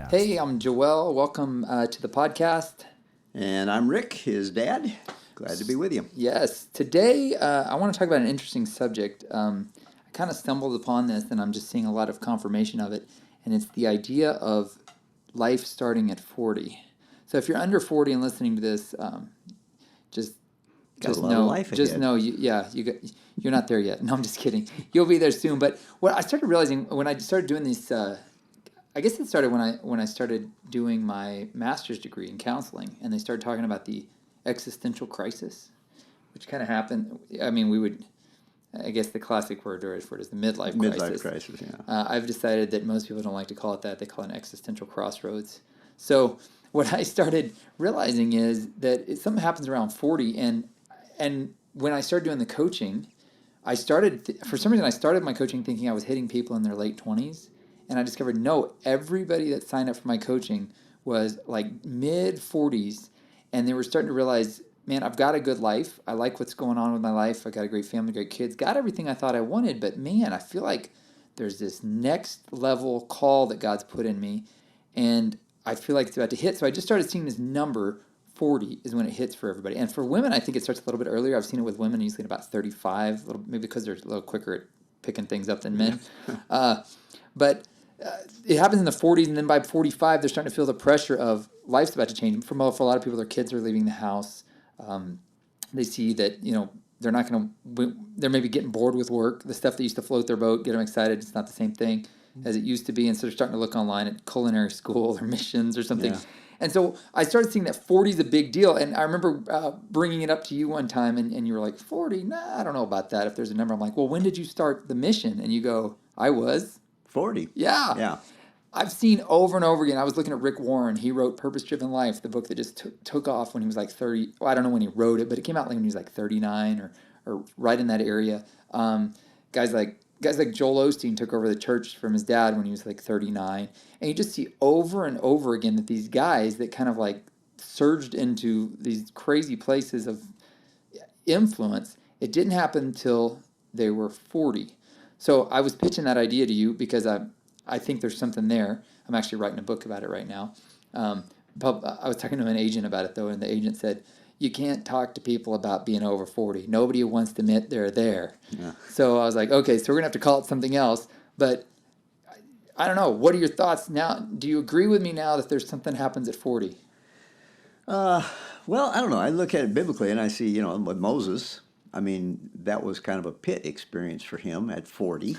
podcast. Hey, I'm Joel. Welcome to the podcast. And I'm Rick, his dad. Glad to be with you. Yes. Today, I want to talk about an interesting subject. I kind of stumbled upon this, and I'm just seeing a lot of confirmation of it. And it's the idea of life starting at 40. So if you're under 40 and listening to this, just Got a lot of life just ahead. know, you're not there yet. No, I'm just kidding. You'll be there soon. But what I started realizing when I started doing these, I guess it started when I started doing my master's degree in counseling, and they started talking about the existential crisis, which kind of happened. I mean, I guess the classic word for it is the midlife crisis. Midlife crisis, yeah. I've decided that most people don't like to call it that. They call it an existential crossroads. So what I started realizing is that something happens around 40, and when I started doing the coaching, for some reason I started my coaching thinking I was hitting people in their late 20s, and I discovered no, everybody that signed up for my coaching was like mid 40s, and they were starting to realize, man, I've got a good life. I like what's going on with my life. I got a great family, great kids, got everything I thought I wanted, but man, I feel like there's this next level call that God's put in me, and I feel like it's about to hit. So I just started seeing this number 40 is when it hits for everybody. And for women, I think it starts a little bit earlier. I've seen it with women usually at about 35, maybe because they're a little quicker at picking things up than men. But it happens in the 40s, and then by 45, they're starting to feel the pressure of life's about to change. For a lot of people, their kids are leaving the house. They see that, they're not going to, they're maybe getting bored with work. The stuff that used to float their boat, get them excited, it's not the same thing as it used to be. And so they're starting to look online at culinary school or missions or something. Yeah. And so I started seeing that 40 is a big deal. And I remember bringing it up to you one time, and you were like, 40? Nah, I don't know about that. If there's a number, I'm like, well, when did you start the mission? And you go, I was 40. Yeah. I've seen over and over again. I was looking at Rick Warren. He wrote Purpose Driven Life, the book that just took off when he was like 30. Well, I don't know when he wrote it, but it came out like when he was like 39 or right in that area. Guys like Joel Osteen took over the church from his dad when he was like 39. And you just see over and over again that these guys that kind of like surged into these crazy places of influence, it didn't happen until they were 40. So I was pitching that idea to you because I think there's something there. I'm actually writing a book about it right now. I was talking to an agent about it, though, and the agent said, you can't talk to people about being over 40. Nobody wants to admit they're there. Yeah. So I was like, okay, so we're going to have to call it something else. But I don't know. What are your thoughts now? Do you agree with me now that there's something happens at 40? Well, I don't know. I look at it biblically, and I see, with Moses, I mean, that was kind of a pit experience for him at 40.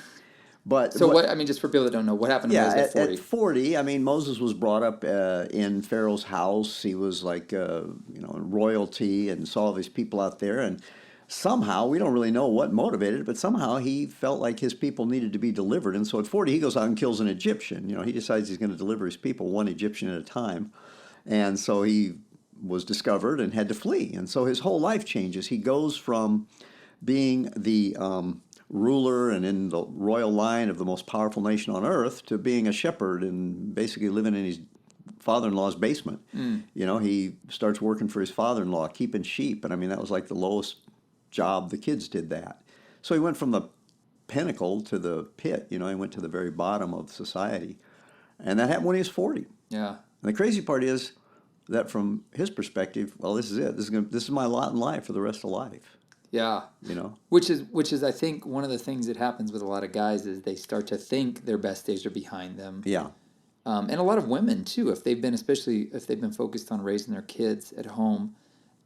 But so just for people that don't know, what happened to Moses at 40? At 40, I mean, Moses was brought up in Pharaoh's house. He was like, royalty, and saw all these people out there. And somehow, we don't really know what motivated it, but somehow he felt like his people needed to be delivered. And so at 40, he goes out and kills an Egyptian. He decides he's going to deliver his people one Egyptian at a time. And so he was discovered and had to flee. And so his whole life changes. He goes from being the ruler and in the royal line of the most powerful nation on earth to being a shepherd and basically living in his father-in-law's basement. He starts working for his father-in-law, keeping sheep. And I mean, that was like the lowest job. The kids did that. So he went from the pinnacle to the pit. He went to the very bottom of society. And that happened when he was 40. Yeah. And the crazy part is that from his perspective, well, this is it. This is my lot in life for the rest of life. Yeah. Which is I think one of the things that happens with a lot of guys is they start to think their best days are behind them. Yeah. And a lot of women too, especially if they've been focused on raising their kids at home,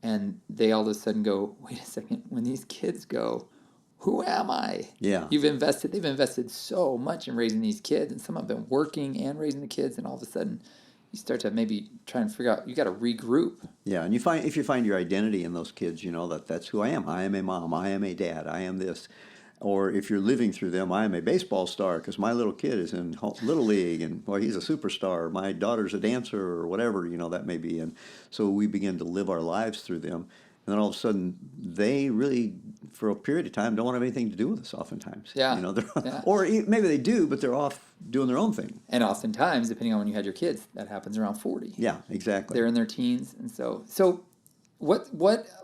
and they all of a sudden go, wait a second, when these kids go, who am I? Yeah. They've invested so much in raising these kids, and some have been working and raising the kids, and all of a sudden you start to maybe try and figure out, you got to regroup. Yeah, and if you find your identity in those kids, that's who I am. I am a mom. I am a dad. I am this. Or if you're living through them, I am a baseball star because my little kid is in Little League, and he's a superstar. My daughter's a dancer, or whatever, that may be. And so we begin to live our lives through them. And then all of a sudden, they really, for a period of time, don't want to have anything to do with us oftentimes. Yeah. Yeah. Or maybe they do, but they're off doing their own thing. And oftentimes, depending on when you had your kids, that happens around 40. Yeah, exactly. They're in their teens. And so what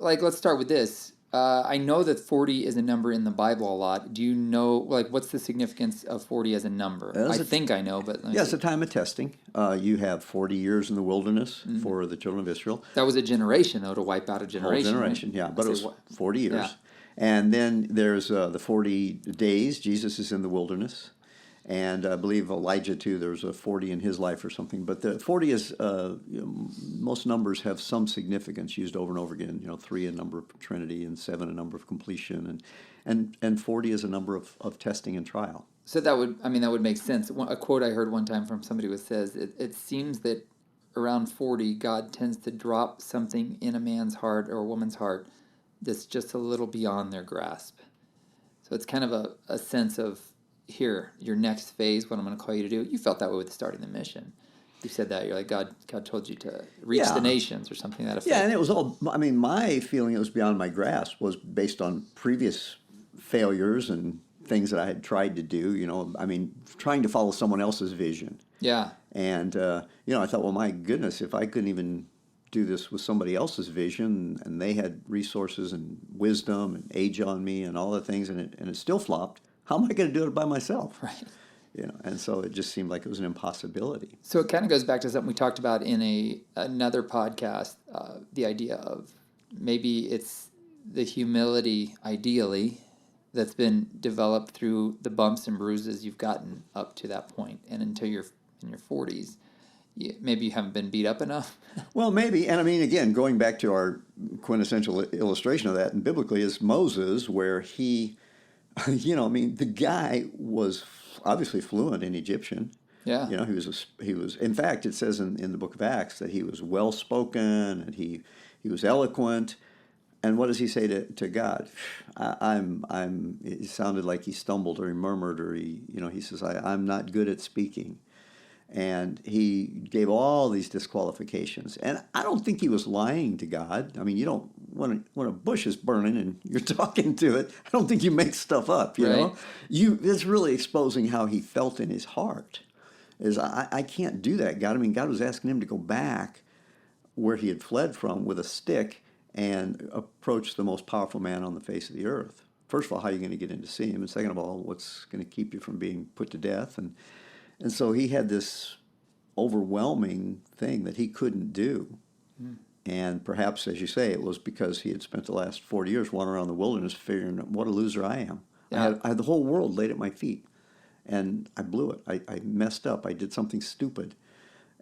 let's start with this. I know that 40 is a number in the Bible a lot. Do you know, like, what's the significance of 40 as a number? I As a, think I know, but let me yeah, it's see. a time of testing. You have 40 years in the wilderness for the children of Israel. That was a generation, though, to wipe out a Whole generation, right? generation, yeah, I but it say was what? 40 Yeah. years. And then there's the 40 days. Jesus is in the wilderness. And I believe Elijah too, there was a 40 in his life or something. But the 40 is, most numbers have some significance used over and over again. 3 a number of Trinity and 7 a number of completion. And 40 is a number of testing and trial. So that would, I mean, that would make sense. A quote I heard one time from somebody was says, it seems that around 40, God tends to drop something in a man's heart or a woman's heart that's just a little beyond their grasp. So it's kind of a sense of, here, your next phase, what I'm going to call you to do. You felt that way with starting the mission. You said that. You're like, God told you to reach the Yeah. nations or something to that Yeah, effect. and it was all, I mean, my feeling it was beyond my grasp was based on previous failures and things that I had tried to do, I mean, trying to follow someone else's vision. Yeah. And, I thought, well, my goodness, if I couldn't even do this with somebody else's vision and they had resources and wisdom and age on me and all the things and it still flopped, how am I going to do it by myself? Right. And so it just seemed like it was an impossibility. So it kind of goes back to something we talked about in another podcast, the idea of maybe it's the humility, ideally, that's been developed through the bumps and bruises you've gotten up to that point, and until you're in your 40s, maybe you haven't been beat up enough. Well, maybe. And I mean, again, going back to our quintessential illustration of that, and biblically, is Moses, where he, I mean, the guy was obviously fluent in Egyptian. Yeah. He was. In fact, it says in the book of Acts that he was well spoken and he was eloquent. And what does he say to God? It sounded like he stumbled or he murmured or he says, I'm not good at speaking. And he gave all these disqualifications. And I don't think he was lying to God. I mean, you don't, when a bush is burning and you're talking to it, I don't think you make stuff up, you know? It's really exposing how he felt in his heart. I can't do that, God. I mean, God was asking him to go back where he had fled from with a stick and approach the most powerful man on the face of the earth. First of all, how are you going to get in to see him? And second of all, what's going to keep you from being put to death? And so he had this overwhelming thing that he couldn't do. Mm. And perhaps, as you say, it was because he had spent the last 40 years wandering around the wilderness figuring, what a loser I am. Yeah. I had the whole world laid at my feet. And I blew it. I messed up. I did something stupid.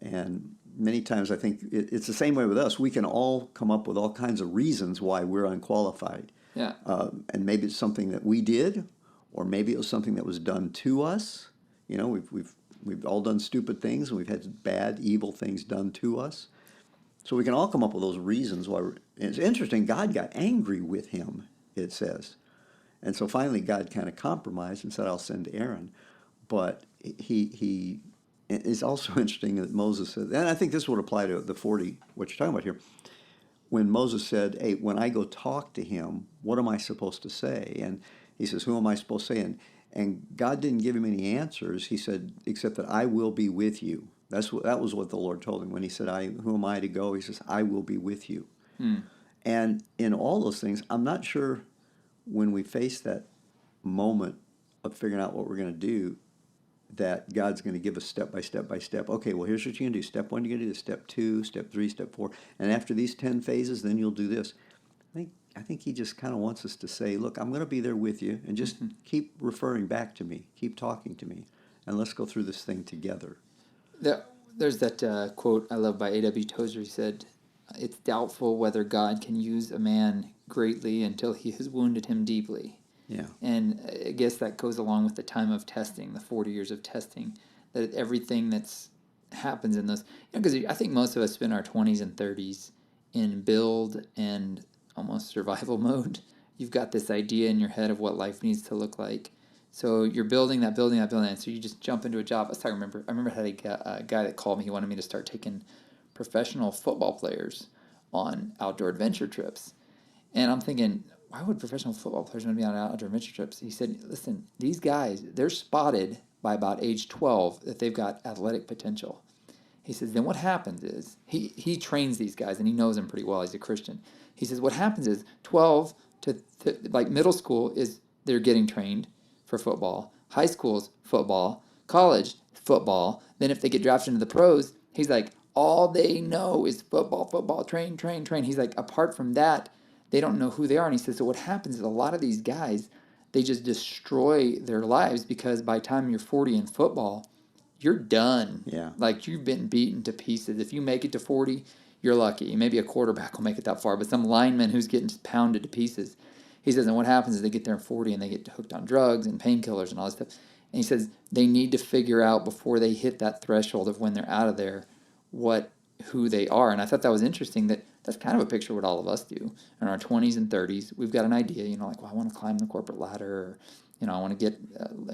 And many times I think it's the same way with us. We can all come up with all kinds of reasons why we're unqualified. Yeah. And maybe it's something that we did, or maybe it was something that was done to us. We've all done stupid things, and we've had bad, evil things done to us. So we can all come up with those reasons why. It's interesting, God got angry with him, it says. And so finally God kind of compromised and said, I'll send Aaron. But he it's also interesting that Moses said, and I think this would apply to the 40, what you're talking about here. When Moses said, hey, when I go talk to him, what am I supposed to say? And he says, who am I supposed to say? And God didn't give him any answers. He said, except that I will be with you. That was what the Lord told him when he said, who am I to go? He says, I will be with you. Hmm. And in all those things, I'm not sure when we face that moment of figuring out what we're going to do, that God's going to give us step by step by step. Okay, well, here's what you're going to do. Step 1, you're going to do this. Step 2, step 3, step 4. And after these 10 phases, then you'll do this. I think he just kind of wants us to say, look, I'm going to be there with you, and just keep referring back to me. Keep talking to me, and let's go through this thing together. There's that quote I love by A.W. Tozer. He said, it's doubtful whether God can use a man greatly until he has wounded him deeply. Yeah. And I guess that goes along with the time of testing, the 40 years of testing, that everything that's happens in those, because I think most of us spend our 20s and 30s in build and almost survival mode. You've got this idea in your head of what life needs to look like. So you're building that, and so you just jump into a job. I remember I had a guy that called me. He wanted me to start taking professional football players on outdoor adventure trips. And I'm thinking, why would professional football players want to be on outdoor adventure trips? He said, listen, these guys, they're spotted by about age 12 that they've got athletic potential. He says, then what happens is, he trains these guys, and he knows them pretty well. He's a Christian. He says, what happens is 12 to like middle school is they're getting trained for football. High school's football. College, football. Then if they get drafted into the pros, he's like, all they know is football, football, train, train, train. He's like, apart from that, they don't know who they are. And he says, so what happens is a lot of these guys, they just destroy their lives because by the time you're 40 in football, you're done. Yeah. Like you've been beaten to pieces. If you make it to 40, you're lucky. Maybe a quarterback will make it that far, but some lineman who's getting pounded to pieces. He says, and what happens is they get there at 40 and they get hooked on drugs and painkillers and all this stuff. And he says they need to figure out before they hit that threshold of when they're out of there who they are. And I thought that was interesting that's kind of a picture of what all of us do. In our 20s and 30s, we've got an idea, like, well, I want to climb the corporate ladder, or, I want to get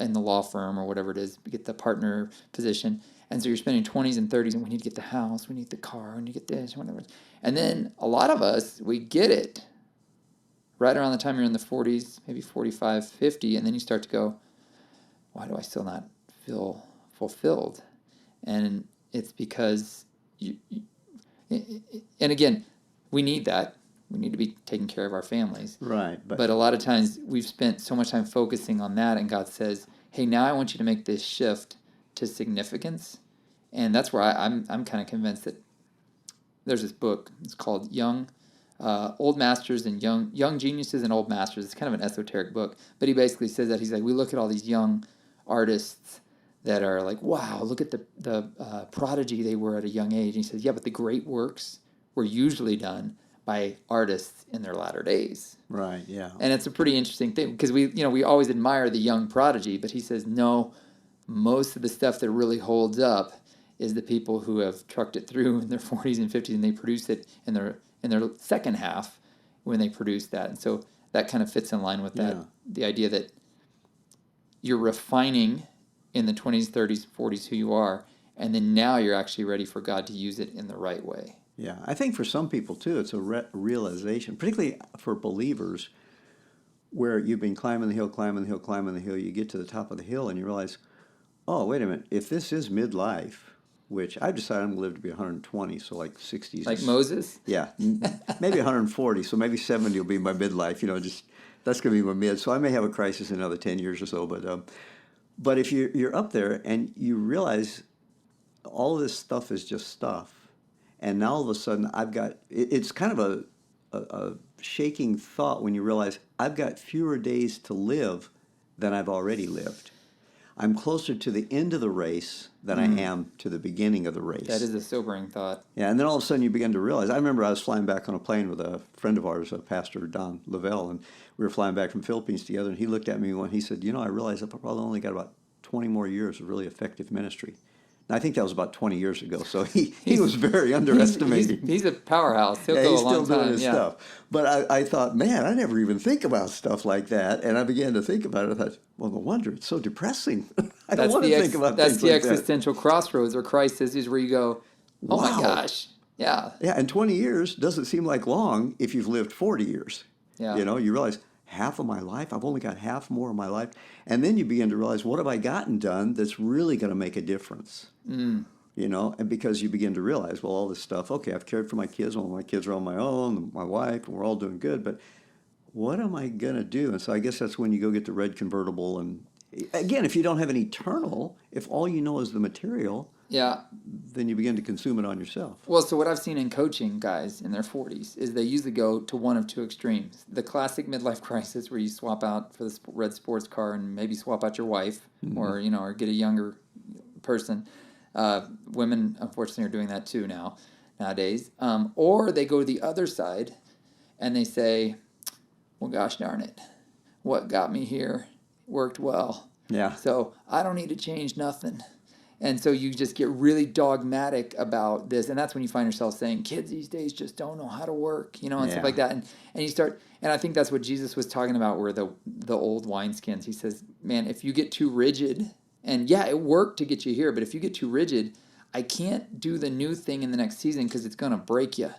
in the law firm or whatever it is, get the partner position. And so you're spending 20s and 30s, and we need to get the house, we need the car, we need to get this, whatever. And then a lot of us, we get it right around the time you're in the 40s, maybe 45, 50, and then you start to go, why do I still not feel fulfilled? And it's because and again, we need that. We need to be taking care of our families. Right. But a lot of times we've spent so much time focusing on that, and God says, hey, now I want you to make this shift to significance. And that's where I'm kind of convinced that there's this book. It's called Old Masters and Young Geniuses and Old Masters. It's kind of an esoteric book. But he basically says that he's like, we look at all these young artists that are like, wow, look at the prodigy they were at a young age. And he says, yeah, but the great works were usually done by artists in their latter days. Right, yeah. And it's a pretty interesting thing because we always admire the young prodigy, but he says, no, most of the stuff that really holds up is the people who have trucked it through in their 40s and 50s, and they produce it in their second half when they produce that. And so that kind of fits in line with that, the idea that you're refining in the 20s, 30s, 40s who you are, and then now you're actually ready for God to use it in the right way. Yeah, I think for some people too, it's a realization, particularly for believers, where you've been climbing the hill, climbing the hill, climbing the hill, you get to the top of the hill and you realize, oh, wait a minute, if this is midlife, which I've decided I'm going to live to be 120, so like 60s. Like Moses? Yeah, maybe 140, so maybe 70 will be my midlife, just that's going to be my mid. So I may have a crisis in another 10 years or so, but if you're up there and you realize all of this stuff is just stuff, and now all of a sudden I've got, it's kind of a shaking thought when you realize I've got fewer days to live than I've already lived. I'm closer to the end of the race than I am to the beginning of the race. That is a sobering thought. Yeah, and then all of a sudden you begin to realize, I remember I was flying back on a plane with a friend of ours, Pastor Don Lavelle, and we were flying back from Philippines together, and he looked at me when he said, I realize I've probably only got about 20 more years of really effective ministry. I think that was about 20 years ago, so he was very underestimating. He's a powerhouse. He'll go he's a long still doing time. his stuff. But I thought, man, I never even think about stuff like that. And I began to think about it. I thought, well, no wonder it's so depressing. I don't want to think about that's things the like that. existential crossroads or crisis is where you go, oh Wow. my gosh, yeah. Yeah, and 20 years doesn't seem like long if you've lived 40 years. Yeah. You realize half of my life, I've only got half more of my life. And then you begin to realize, what have I gotten done that's really going to make a difference? And because you begin to realize, well, all this stuff, okay, I've cared for my kids, all my kids are on my own, my wife, and we're all doing good, but what am I going to do? And so I guess that's when you go get the red convertible. And again, if you don't have an eternal, if all you know is the material, then you begin to consume it on yourself. Well, so what I've seen in coaching guys in their 40s is they usually go to one of two extremes. The classic midlife crisis where you swap out for the red sports car and maybe swap out your wife or get a younger person. Women, unfortunately, are doing that too nowadays. Or they go to the other side and they say, well, gosh darn it, what got me here worked well. Yeah. So I don't need to change nothing. And so you just get really dogmatic about this. And that's when you find yourself saying, kids these days just don't know how to work, and stuff like that. And you start, and I think that's what Jesus was talking about were the old wineskins. He says, man, if you get too rigid, and it worked to get you here, but if you get too rigid, I can't do the new thing in the next season because it's going to break you.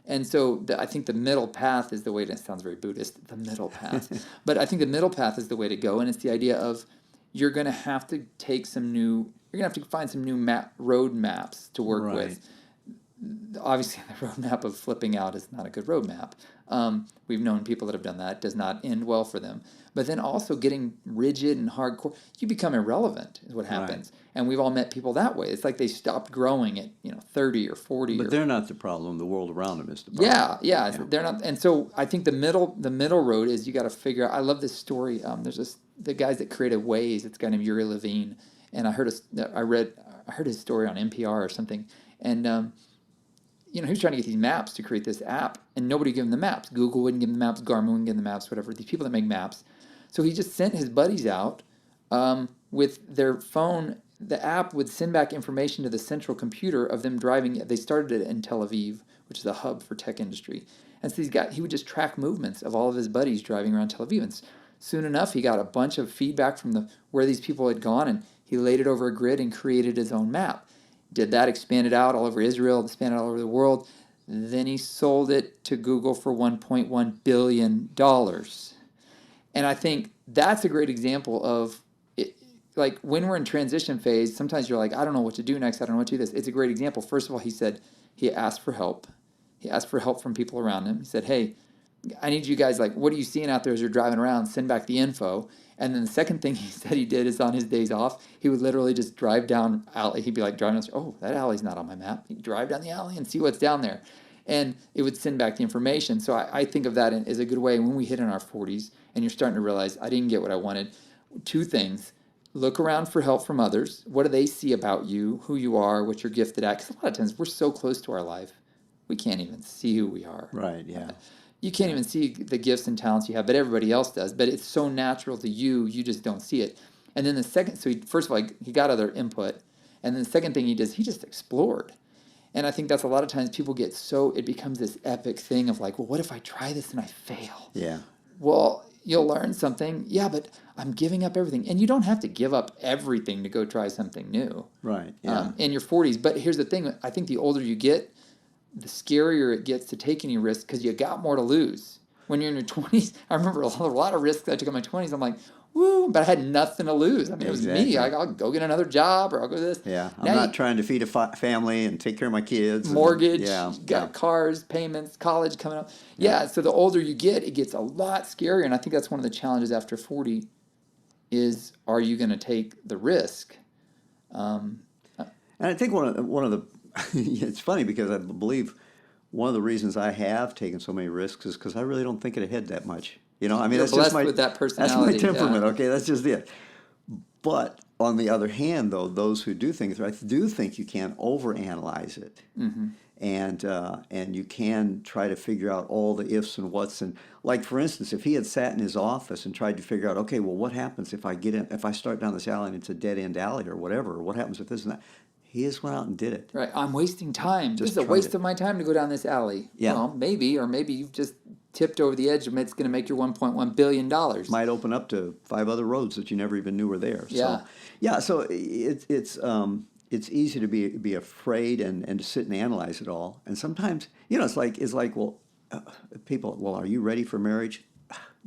And so I think the middle path is the way to, it sounds very Buddhist, the middle path. But I think the middle path is the way to go. And it's the idea of you're going to have to take you're going to have to find some new road maps to work with. obviously the roadmap of flipping out is not a good roadmap. We've known people that have done that. It does not end well for them. But then also getting rigid and hardcore, you become irrelevant is what Right. happens. And we've all met people that way. It's like they stopped growing at 30 or 40. But Or they're not the problem. The world around them is the problem. yeah, they're not. And so I think the middle road is you got to figure out. I love this story. There's the guys that created Waze. It's a guy named Yuri Levine, and I heard his story on NPR or something, and he was trying to get these maps to create this app, and nobody would give him the maps. Google wouldn't give him the maps. Garmin wouldn't give him the maps. Whatever. These people that make maps. So he just sent his buddies out with their phone. The app would send back information to the central computer of them driving. They started it in Tel Aviv, which is a hub for tech industry. And so he would just track movements of all of his buddies driving around Tel Aviv. And soon enough, he got a bunch of feedback from where these people had gone, and he laid it over a grid and created his own map. Did that, expanded out all over Israel, expanded all over the world. Then he sold it to Google for $1.1 billion. And I think that's a great example of it, like when we're in transition phase, sometimes you're like, I don't know what to do next. I don't know what to do this. It's a great example. First of all, he asked for help. He asked for help from people around him. He said, hey, I need you guys, like, what are you seeing out there as you're driving around? Send back the info. And then the second thing he said he did is on his days off, he would literally just drive down alley. He'd be like driving down, oh, that alley's not on my map. He'd drive down the alley and see what's down there. And it would send back the information. So I think of that as a good way when we hit in our 40s and you're starting to realize I didn't get what I wanted. Two things. Look around for help from others. What do they see about you, who you are, what you're gifted at? Because a lot of times we're so close to our life, we can't even see who we are. Right, yeah. You can't even see the gifts and talents you have, but everybody else does. But it's so natural to you, you just don't see it. And then the second, so first of all, he got other input. And then the second thing he does, he just explored. And I think that's a lot of times people get it becomes this epic thing of like, well, what if I try this and I fail? Yeah. Well, you'll learn something. Yeah, but I'm giving up everything. And you don't have to give up everything to go try something new. Right, yeah. In your 40s. But here's the thing. I think the older you get, the scarier it gets to take any risk because you got more to lose. When you're in your 20s, I remember a lot of risks I took in my 20s. I'm like, woo, but I had nothing to lose. I mean, Exactly. It was me. I'll go get another job or I'll go do this. Yeah, I'm Now not trying to feed a family and take care of my kids. Mortgage, And, got cars, payments, college coming up. Yeah, so the older you get, it gets a lot scarier. And I think that's one of the challenges after 40 is, are you going to take the risk? And I think one of the it's funny because I believe one of the reasons I have taken so many risks is because I really don't think ahead that much. I mean, You're that's blessed just my with that personality. That's my temperament. Yeah. Okay, that's just it. But on the other hand, though, those who do think I do think you can overanalyze it, and you can try to figure out all the ifs and whats. And like for instance, if he had sat in his office and tried to figure out, okay, well, what happens if I start down this alley and it's a dead end alley or whatever, or what happens if this and that? He just went out and did it. Right, I'm wasting time. This Just is a tried waste it. of my time to go down this alley. Yeah. Well, maybe you've just tipped over the edge and it's going to make your $1.1 billion. Might open up to 5 other roads that you never even knew were there. Yeah. So it's easy to be afraid and to sit and analyze it all. And sometimes it's like people, well, are you ready for marriage?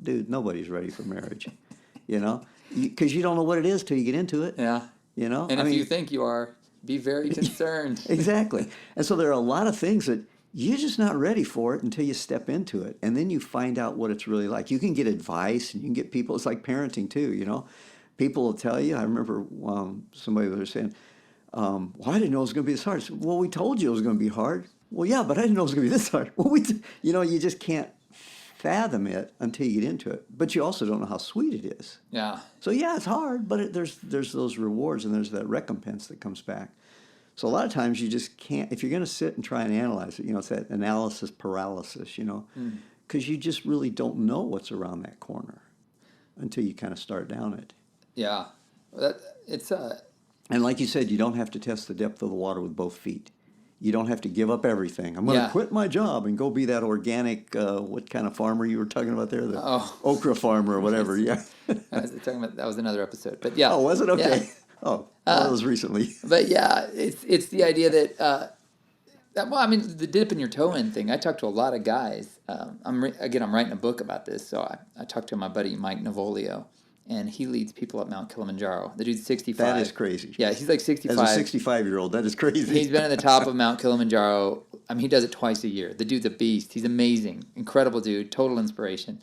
Dude, nobody's ready for marriage. Because you don't know what it is till you get into it. Yeah. And if you think you are, be very concerned. Exactly. And so there are a lot of things that you're just not ready for it until you step into it. And then you find out what it's really like. You can get advice and you can get people. It's like parenting too, People will tell you. I remember somebody was saying, well, I didn't know it was going to be this hard. I said, well, we told you it was going to be hard. Well, yeah, but I didn't know it was going to be this hard. Well, you just can't fathom it until you get into it. But you also don't know how sweet it is. Yeah. So yeah, it's hard, but there's those rewards and there's that recompense that comes back. So a lot of times you just can't, if you're going to sit and try and analyze it, it's that analysis paralysis, because you just really don't know what's around that corner until you kind of start down it. Yeah. And like you said, you don't have to test the depth of the water with both feet. You don't have to give up everything. I'm going to quit my job and go be that organic, what kind of farmer you were talking about there? The okra farmer or whatever. Yeah. That was another episode. But yeah. Oh, was it? Okay. Yeah. Oh, that was recently. But yeah, it's the idea that, the dipping your toe in thing. I talk to a lot of guys. I'm writing a book about this, so I talked to my buddy Mike Navolio, and he leads people up Mount Kilimanjaro. The dude's 65. That is crazy. Yeah, he's like 65. As a 65-year-old, that is crazy. He's been at the top of Mount Kilimanjaro. I mean, he does it twice a year. The dude's a beast. He's amazing. Incredible dude. Total inspiration.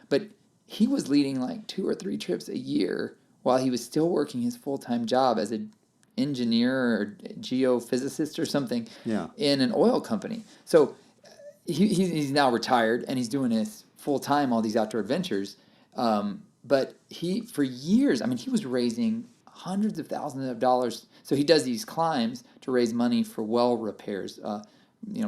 But he was leading like 2 or 3 trips a year while he was still working his full-time job as an engineer or geophysicist or something in an oil company. So he's now retired, and he's doing this full-time, all these outdoor adventures. But he, for years, I mean, he was raising hundreds of thousands of dollars. So he does these climbs to raise money for well repairs.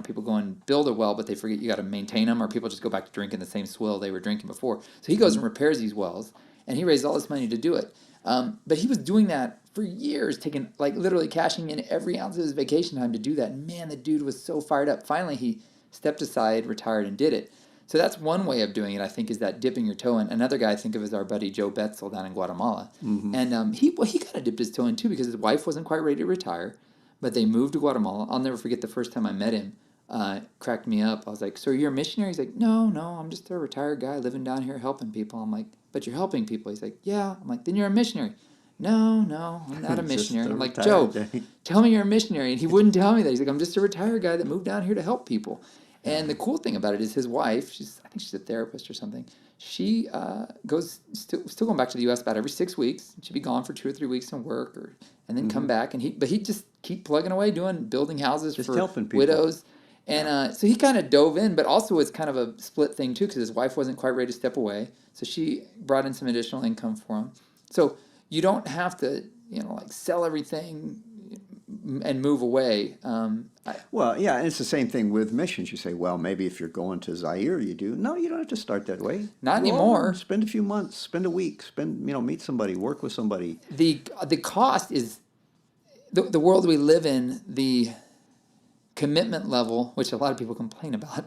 People go and build a well, but they forget you got to maintain them, or people just go back to drinking the same swill they were drinking before. So he goes and repairs these wells, and he raised all this money to do it. But he was doing that for years, taking, like, literally cashing in every ounce of his vacation time to do that. And man, the dude was so fired up. Finally, he stepped aside, retired, and did it. So that's one way of doing it, I think, is that dipping your toe in. Another guy I think of is our buddy Joe Betzel down in Guatemala. Mm-hmm. And he kind of dipped his toe in too, because his wife wasn't quite ready to retire, but they moved to Guatemala. I'll never forget the first time I met him. Cracked me up. I was like, "So you're a missionary?" He's like, No, I'm just a retired guy living down here helping people. I'm like, "But you're helping people?" He's like, "Yeah." I'm like, "Then you're a missionary." No, I'm not a missionary. I'm like, "Joe, tell me you're a missionary." And he wouldn't tell me that. He's like, "I'm just a retired guy that moved down here to help people." And the cool thing about it is his wife, I think she's a therapist or something. She goes still going back to the U.S. about every 6 weeks. She'd be gone for 2 or 3 weeks and work, and then come back. And he'd just keep plugging away, building houses just for widows. And so he kind of dove in, but also it's kind of a split thing too, because his wife wasn't quite ready to step away. So she brought in some additional income for him. So you don't have to, like, sell everything and move away. And it's the same thing with missions. You say, well, maybe if you're going to Zaire, you do. No, you don't have to start that way. Not anymore. Spend a few months, spend a week, meet somebody, work with somebody. The cost is the world we live in, the commitment level, which a lot of people complain about.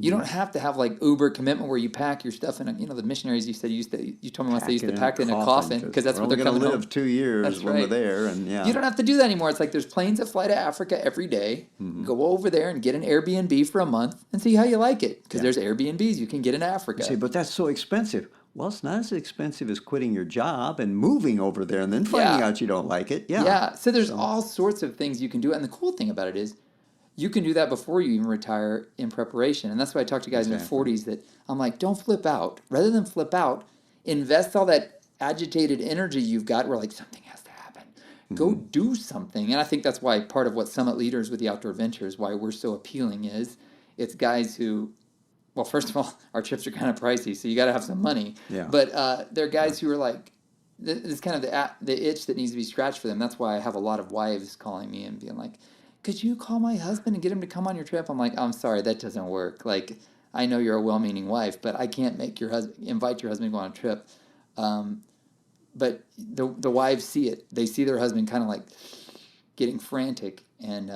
You don't have to have like Uber commitment where you pack your stuff in the missionaries you told me once they used to pack it in a coffin because that's where they're coming home. We're going to live 2 years when we're there, and you don't have to do that anymore. It's like there's planes that fly to Africa every day. Go over there and get an Airbnb for a month and see how you like it, because there's Airbnbs you can get in Africa. You say, but that's so expensive. Well, it's not as expensive as quitting your job and moving over there and then finding out you don't like it. Yeah. So there's all sorts of things you can do, and the cool thing about it is, you can do that before you even retire in preparation. And that's why I talk to guys in their 40s that I'm like, don't flip out. Rather than flip out, invest all that agitated energy you've got where, like, something has to happen. Go do something. And I think that's why part of what Summit Leaders with the Outdoor Ventures, why we're so appealing, is it's guys who, well, first of all, our trips are kind of pricey, so you got to have some money. Yeah. But they're guys who are like, this is kind of the itch that needs to be scratched for them. That's why I have a lot of wives calling me and being like, could you call my husband and get him to come on your trip? I'm like, I'm sorry, that doesn't work. Like, I know you're a well-meaning wife, but I can't make invite your husband to go on a trip. But the wives see it. They see their husband kind of like getting frantic, and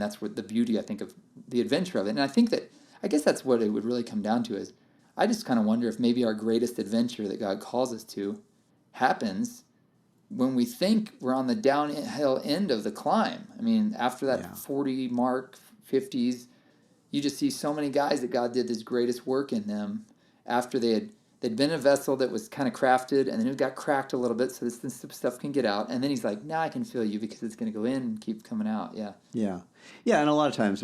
that's what the beauty, I think, of the adventure of it. And I guess that's what it would really come down to is, I just kind of wonder if maybe our greatest adventure that God calls us to happens when we think we're on the downhill end of the climb. I mean, after that 40 mark, 50s, you just see so many guys that God did this greatest work in them after they'd been a vessel that was kind of crafted, and then it got cracked a little bit so this stuff can get out. And then he's like, now I can feel you because it's going to go in and keep coming out. Yeah. And a lot of times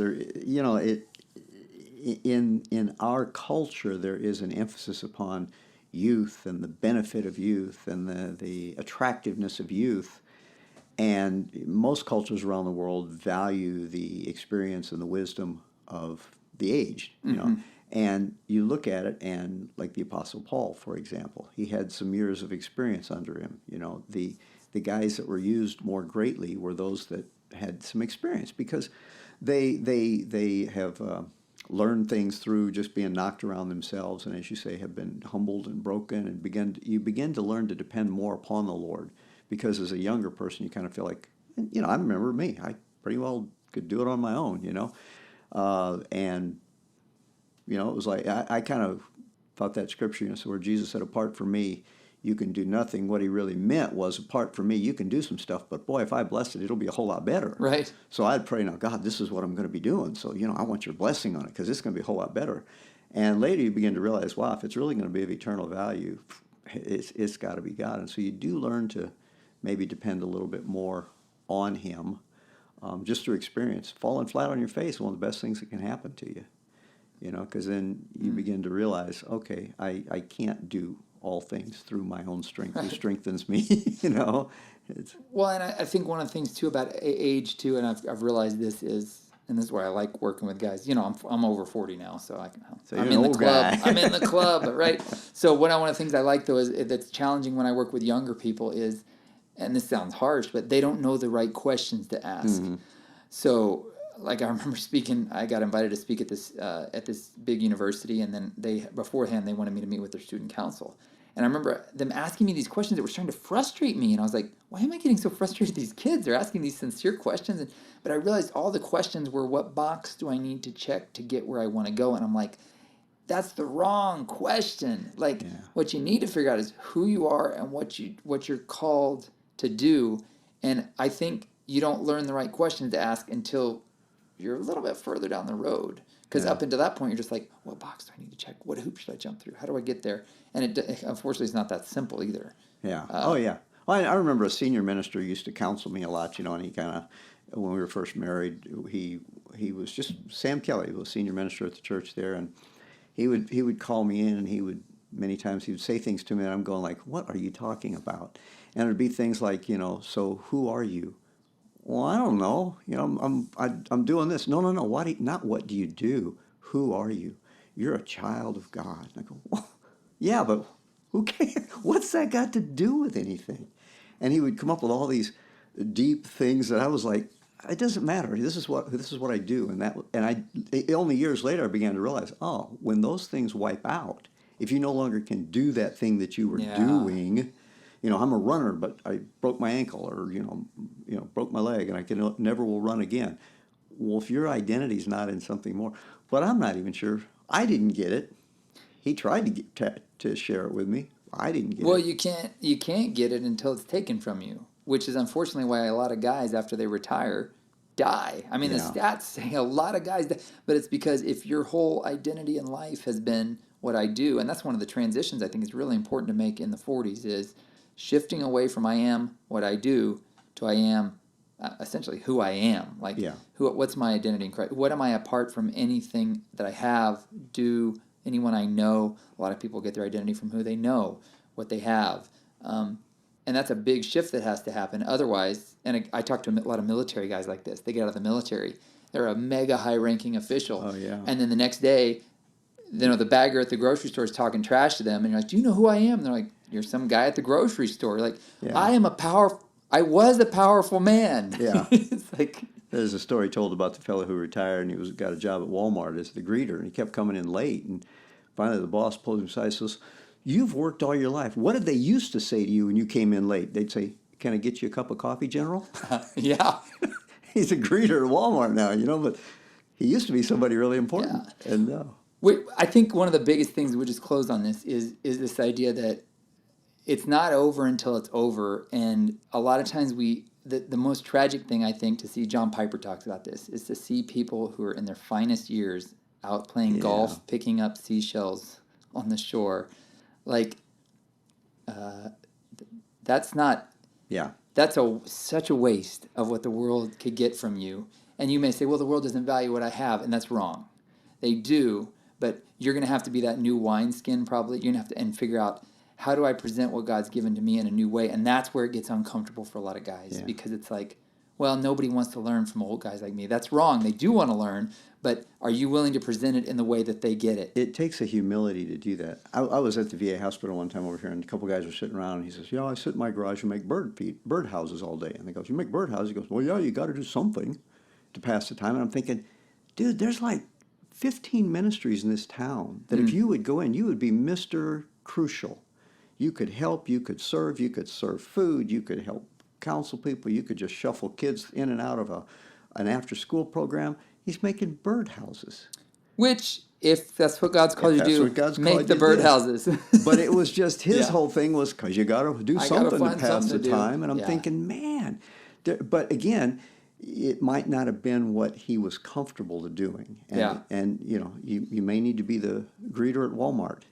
in our culture, there is an emphasis upon youth and the benefit of youth and the attractiveness of youth. And most cultures around the world value the experience and the wisdom of the aged, you know. And you look at it, and like the Apostle Paul, for example, he had some years of experience under him. You know, the guys that were used more greatly were those that had some experience, because they have learned things through just being knocked around themselves, and as you say, have been humbled and broken, and you begin to learn to depend more upon the Lord, because as a younger person, you kind of feel like, you know, I remember me, I pretty well could do it on my own, you know, and you know, it was like I kind of thought that scripture, you know, so where Jesus said, "Apart from me, you can do nothing." What he really meant was, apart from me, you can do some stuff, but boy, if I bless it, it'll be a whole lot better. Right. So I'd pray, now, God, this is what I'm going to be doing. So, you know, I want your blessing on it, because it's going to be a whole lot better. And later you begin to realize, wow, if it's really going to be of eternal value, it's got to be God. And so you do learn to maybe depend a little bit more on Him, just through experience. Falling flat on your face is one of the best things that can happen to you, because then you begin to realize, okay, I can't do all things through my own strength. Who Right. strengthens me, It's, Well, and I think one of the things too about age too, and I've realized this is, and this is why I like working with guys. I'm over 40 now, so so I'm you're in an the old club. guy. I'm in the club, right? So one of the things I like though is that's challenging when I work with younger people is, and this sounds harsh, but they don't know the right questions to ask. Mm-hmm. So, like I remember speaking, I got invited to speak at this big university, and then beforehand they wanted me to meet with their student council. And I remember them asking me these questions that were starting to frustrate me, and I was like, "Why am I getting so frustrated with these kids? They're asking these sincere questions." But I realized all the questions were, "What box do I need to check to get where I want to go?" And I'm like, "That's the wrong question. Like, Yeah. what you need to figure out is who you are and what you're called to do." And I think you don't learn the right questions to ask until you're a little bit further down the road. Because Yeah. up until that point, you're just like, what box do I need to check? What hoop should I jump through? How do I get there? And unfortunately, it's not that simple either. Yeah. Oh, yeah. Well, I remember a senior minister used to counsel me a lot, and he kind of, when we were first married, he was just Sam Kelly, who was senior minister at the church there, and he would call me in, and many times he would say things to me, and I'm going like, what are you talking about? And it'd be things like, so who are you? Well, I don't know. I'm doing this. No, no, no. Not what do you do? Who are you? You're a child of God. And I go, well, yeah, but who cares? What's that got to do with anything? And he would come up with all these deep things that I was like, it doesn't matter. This is what I do. Only years later I began to realize, oh, when those things wipe out, if you no longer can do that thing that you were Yeah. doing. I'm a runner, but I broke my ankle or, broke my leg and I never will run again. Well, if your identity's not in something more, but I'm not even sure. I didn't get it. He tried to share it with me. I didn't get Well, it. you can't get it until it's taken from you, which is unfortunately why a lot of guys after they retire die. I mean, the Yeah. stats say a lot of guys die, but it's because if your whole identity in life has been what I do, and that's one of the transitions I think is really important to make in the 40s is shifting away from I am what I do to I am essentially who I am. Like, Yeah. what's my identity in Christ? What am I apart from anything that I have, do, anyone I know? A lot of people get their identity from who they know, what they have. And that's a big shift that has to happen. Otherwise, and I talk to a lot of military guys like this. They get out of the military. They're a mega high-ranking official. Oh, yeah. And then the next day, the bagger at the grocery store is talking trash to them. And you're like, do you know who I am? And they're like, you're some guy at the grocery store. Like, Yeah. I was a powerful man. Yeah. It's like, There's a story told about the fellow who retired and he got a job at Walmart as the greeter and he kept coming in late and finally the boss pulled him aside and says, you've worked all your life. What did they used to say to you when you came in late? They'd say, can I get you a cup of coffee, General? yeah. He's a greeter at Walmart now, but he used to be somebody really important. Yeah. And I think one of the biggest things, we'll just close on this, is this idea that it's not over until it's over. And a lot of times the most tragic thing I think to see, John Piper talks about this, is to see people who are in their finest years out playing golf, picking up seashells on the shore. Like, that's not, yeah, that's such a waste of what the world could get from you. And you may say, well, the world doesn't value what I have, and that's wrong. They do, but you're going to have to be that new wineskin probably. You're going to have to and figure out, how do I present what God's given to me in a new way? And that's where it gets uncomfortable for a lot of guys because it's like, well, nobody wants to learn from old guys like me. That's wrong. They do want to learn, but are you willing to present it in the way that they get it? It takes a humility to do that. I was at the VA hospital one time over here, and a couple guys were sitting around, and he says, I sit in my garage and make bird houses all day. And they goes, you make bird houses? He goes, well, yeah, you got to do something to pass the time. And I'm thinking, dude, there's like 15 ministries in this town that if you would go in, you would be Mr. Crucial. You could help, you could serve food, you could help counsel people, you could just shuffle kids in and out of an after-school program. He's making birdhouses. Which, if that's what God's called you to do, make the birdhouses. But it was just his whole thing was because you got to do something to pass the time. And I'm thinking, man. But again, it might not have been what he was comfortable to doing. And you may need to be the greeter at Walmart.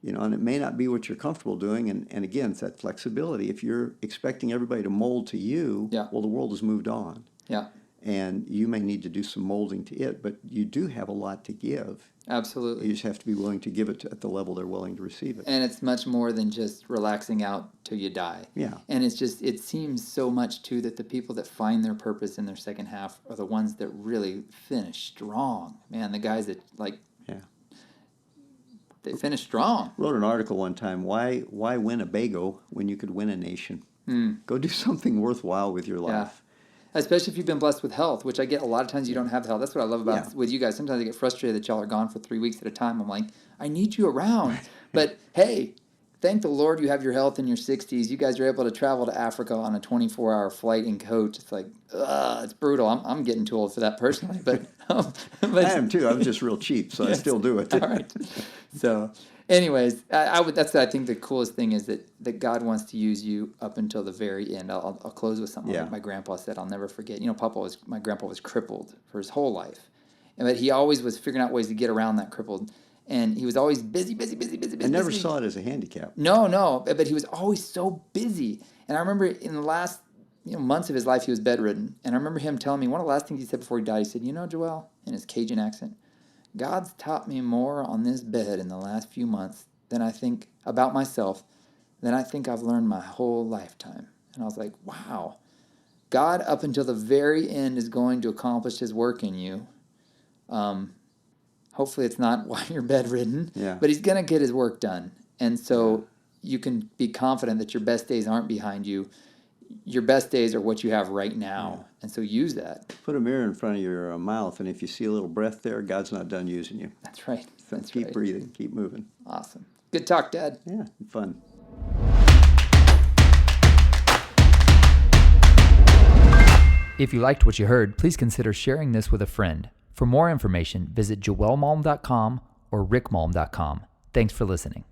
and it may not be what you're comfortable doing. And again, it's that flexibility. If you're expecting everybody to mold to you, Yeah. well, the world has moved on. Yeah. And you may need to do some molding to it, but you do have a lot to give. Absolutely. You just have to be willing to give it at the level they're willing to receive it. And it's much more than just relaxing out till you die. Yeah. And it seems so much too that the people that find their purpose in their second half are the ones that really finish strong. Man, the guys that they finish strong. Wrote an article one time, why win a Bago when you could win a nation? Go do something worthwhile with your life. Especially if you've been blessed with health, which I get a lot of times you don't have the health. That's what I love about with you guys. Sometimes I get frustrated that y'all are gone for 3 weeks at a time. I'm like, I need you around. But hey, thank the Lord you have your health in your 60s. You guys are able to travel to Africa on a 24-hour flight in coach. It's like, it's brutal. I'm getting too old for that personally. But I am too. I'm just real cheap, so I still do it. All right. So anyways, that's I think the coolest thing is that God wants to use you up until the very end. I'll close with something like my grandpa said. I'll never forget. My grandpa was crippled for his whole life, but he always was figuring out ways to get around that crippled, and he was always busy. I never saw it as a handicap. No, but he was always so busy. And I remember in the last months of his life, he was bedridden, and I remember him telling me one of the last things he said before he died. He said, Joel, in his Cajun accent, God's taught me more on this bed in the last few months than I think about myself than I think I've learned my whole lifetime. And I was like, wow, God up until the very end is going to accomplish his work in you. Hopefully it's not while you're bedridden, but he's going to get his work done. And so you can be confident that your best days aren't behind you. Your best days are what you have right now, and so use that. Put a mirror in front of your mouth, and if you see a little breath there, God's not done using you. That's right. So keep breathing, keep moving. Awesome. Good talk, Dad. Yeah, fun. If you liked what you heard, please consider sharing this with a friend. For more information, visit joelmalm.com or rickmalm.com. Thanks for listening.